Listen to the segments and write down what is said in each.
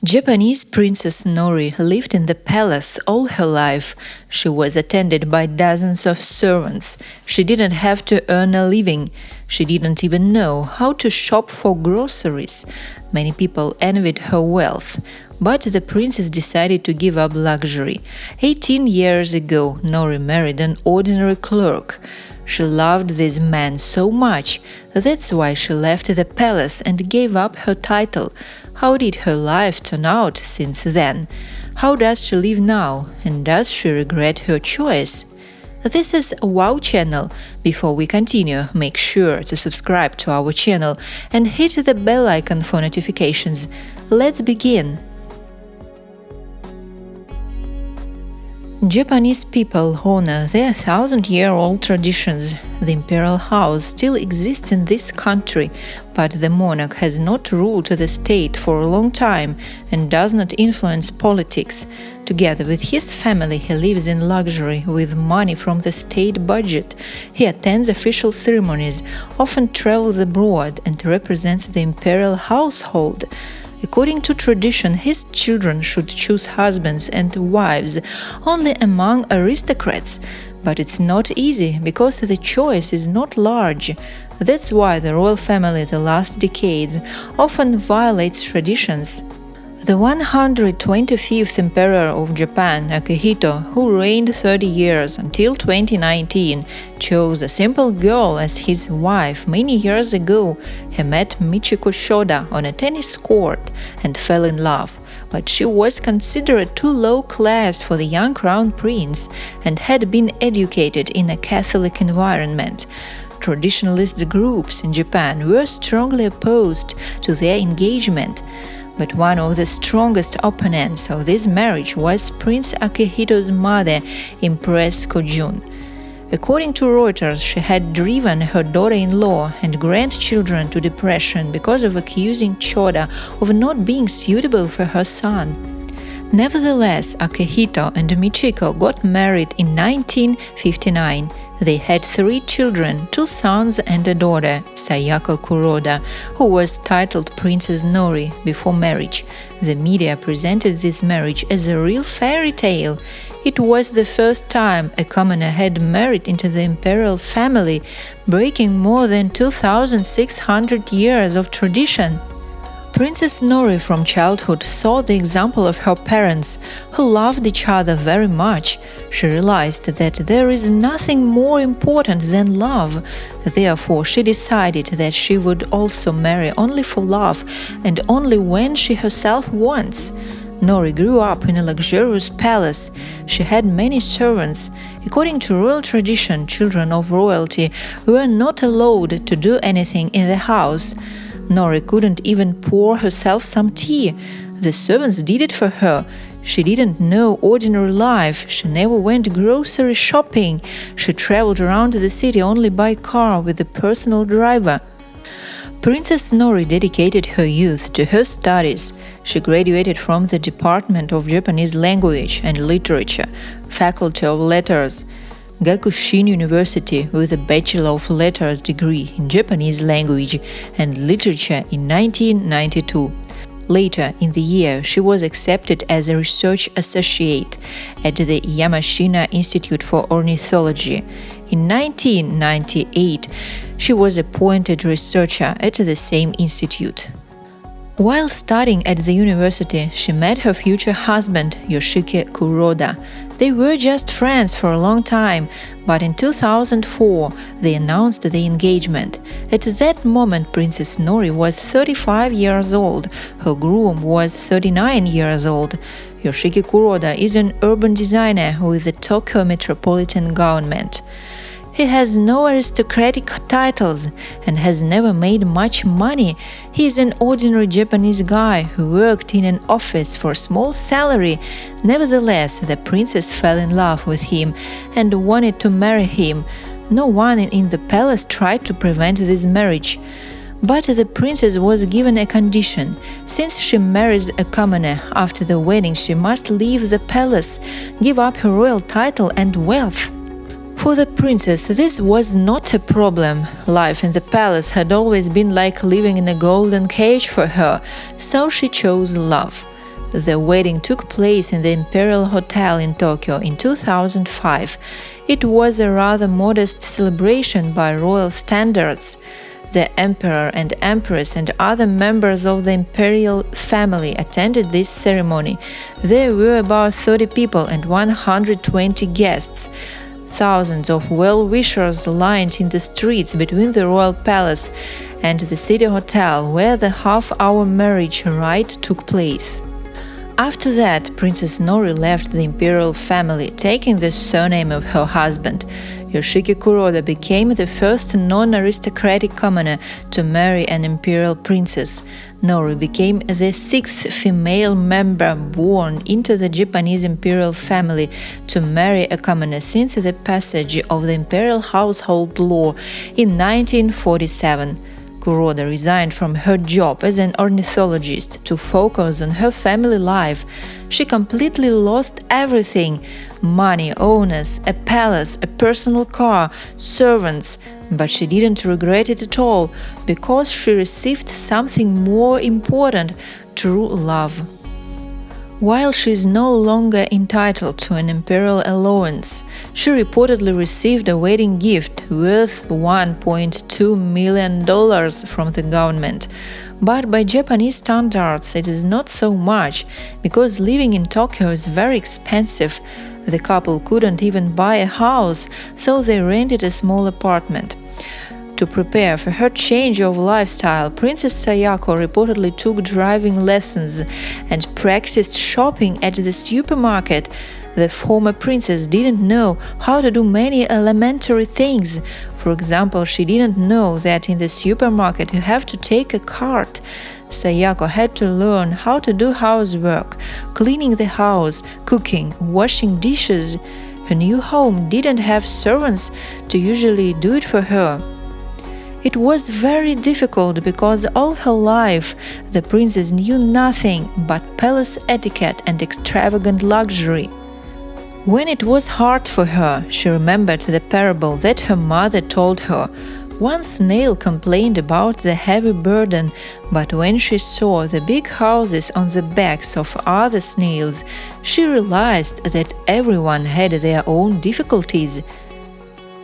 Japanese Princess Nori lived in the palace all her life. She was attended by dozens of servants. She didn't have to earn a living. She didn't even know how to shop for groceries. Many people envied her wealth. But the princess decided to give up luxury. 18 years ago, Nori married an ordinary clerk. She loved this man so much. That's why she left the palace and gave up her title. How did her life turn out since then? How does she live now? And does she regret her choice? This is a Wow channel. Before we continue, make sure to subscribe to our channel and hit the bell icon for notifications. Let's begin. Japanese people honor their thousand-year-old traditions. The Imperial House still exists in this country, but the monarch has not ruled the state for a long time and does not influence politics. Together with his family, he lives in luxury with money from the state budget. He attends official ceremonies, often travels abroad, and represents the imperial household. According to tradition, his children should choose husbands and wives only among aristocrats. But it's not easy because the choice is not large. That's why the royal family the last decades often violates traditions. The 125th Emperor of Japan, Akihito, who reigned 30 years until 2019, chose a simple girl as his wife many years ago. He met Michiko Shoda on a tennis court and fell in love, but she was considered too low class for the young crown prince and had been educated in a Catholic environment. Traditionalist groups in Japan were strongly opposed to their engagement. But one of the strongest opponents of this marriage was Prince Akihito's mother, Empress Kojun. According to Reuters, she had driven her daughter-in-law and grandchildren to depression because of accusing Choda of not being suitable for her son. Nevertheless, Akihito and Michiko got married in 1959. They had 3 children, 2 sons and a daughter, Sayako Kuroda, who was titled Princess Nori before marriage. The media presented this marriage as a real fairy tale. It was the first time a commoner had married into the imperial family, breaking more than 2,600 years of tradition. Princess Nori from childhood saw the example of her parents, who loved each other very much. She realized that there is nothing more important than love. Therefore, she decided that she would also marry only for love and only when she herself wants. Nori grew up in a luxurious palace. She had many servants. According to royal tradition, children of royalty were not allowed to do anything in the house. Nori couldn't even pour herself some tea. The servants did it for her. She didn't know ordinary life. She never went grocery shopping. She traveled around the city only by car with a personal driver. Princess Nori dedicated her youth to her studies. She graduated from the Department of Japanese Language and Literature, Faculty of Letters, Gakushin University with a Bachelor of Letters degree in Japanese language and literature in 1992. Later in the year, she was accepted as a research associate at the Yamashina Institute for Ornithology. In 1998, she was appointed researcher at the same institute. While studying at the university, she met her future husband, Yoshiki Kuroda. They were just friends for a long time, but in 2004 they announced the engagement. At that moment, Princess Nori was 35 years old. Her groom was 39 years old. Yoshiki Kuroda is an urban designer with the Tokyo Metropolitan Government. He has no aristocratic titles and has never made much money. He is an ordinary Japanese guy who worked in an office for a small salary. Nevertheless, the princess fell in love with him and wanted to marry him. No one in the palace tried to prevent this marriage. But the princess was given a condition. Since she marries a commoner, after the wedding she must leave the palace, give up her royal title and wealth. For the princess, this was not a problem. Life in the palace had always been like living in a golden cage for her, so she chose love. The wedding took place in the Imperial Hotel in Tokyo in 2005. It was a rather modest celebration by royal standards. The emperor and empress and other members of the imperial family attended this ceremony. There were about 30 people and 120 guests. Thousands of well-wishers lined in the streets between the royal palace and the city hotel where the half-hour marriage rite took place. After that, Princess Nori left the imperial family, taking the surname of her husband. Yoshiki Kuroda became the first non-aristocratic commoner to marry an imperial princess. Nori became the sixth female member born into the Japanese imperial family to marry a commoner since the passage of the Imperial Household Law in 1947. Kuroda resigned from her job as an ornithologist to focus on her family life. She completely lost everything: money, owners, a palace, a personal car, servants. But she didn't regret it at all, because she received something more important: true love. While she is no longer entitled to an imperial allowance, she reportedly received a wedding gift worth $1.2 million from the government. But by Japanese standards, it is not so much, because living in Tokyo is very expensive. The couple couldn't even buy a house, so they rented a small apartment. To prepare for her change of lifestyle, Princess Sayako reportedly took driving lessons and practiced shopping at the supermarket. The former princess didn't know how to do many elementary things. For example, she didn't know that in the supermarket you have to take a cart. Sayako had to learn how to do housework, cleaning the house, cooking, washing dishes. Her new home didn't have servants to usually do it for her. It was very difficult because all her life the princess knew nothing but palace etiquette and extravagant luxury. When it was hard for her, she remembered the parable that her mother told her. One snail complained about the heavy burden, but when she saw the big houses on the backs of other snails, she realized that everyone had their own difficulties.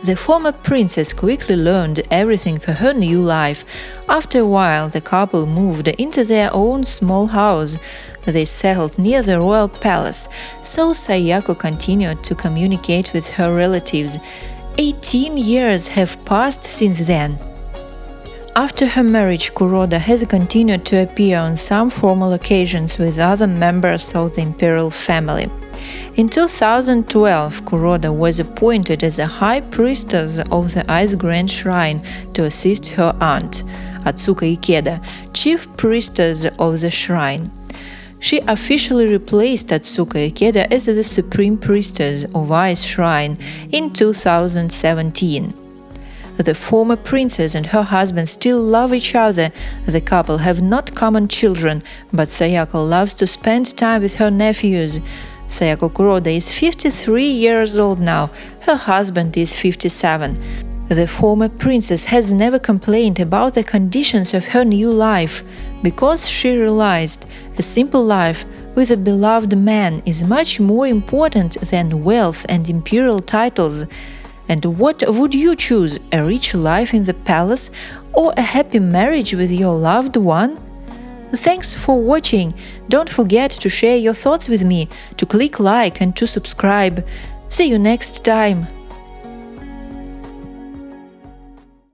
The former princess quickly learned everything for her new life. After a while, the couple moved into their own small house. They settled near the royal palace, so Sayako continued to communicate with her relatives. 18 years have passed since then. After her marriage, Kuroda has continued to appear on some formal occasions with other members of the imperial family. In 2012, Kuroda was appointed as a high priestess of the Ice Grand Shrine to assist her aunt, Atsuka Ikeda, chief priestess of the shrine. She officially replaced Atsuka Ikeda as the supreme priestess of Ice Shrine in 2017. The former princess and her husband still love each other. The couple have not common children, but Sayako loves to spend time with her nephews. Sayako Kuroda is 53 years old now. Her husband is 57. The former princess has never complained about the conditions of her new life, because she realized a simple life with a beloved man is much more important than wealth and imperial titles. And what would you choose, a rich life in the palace or a happy marriage with your loved one? Thanks for watching. Don't forget to share your thoughts with me, to click like and to subscribe. See you next time.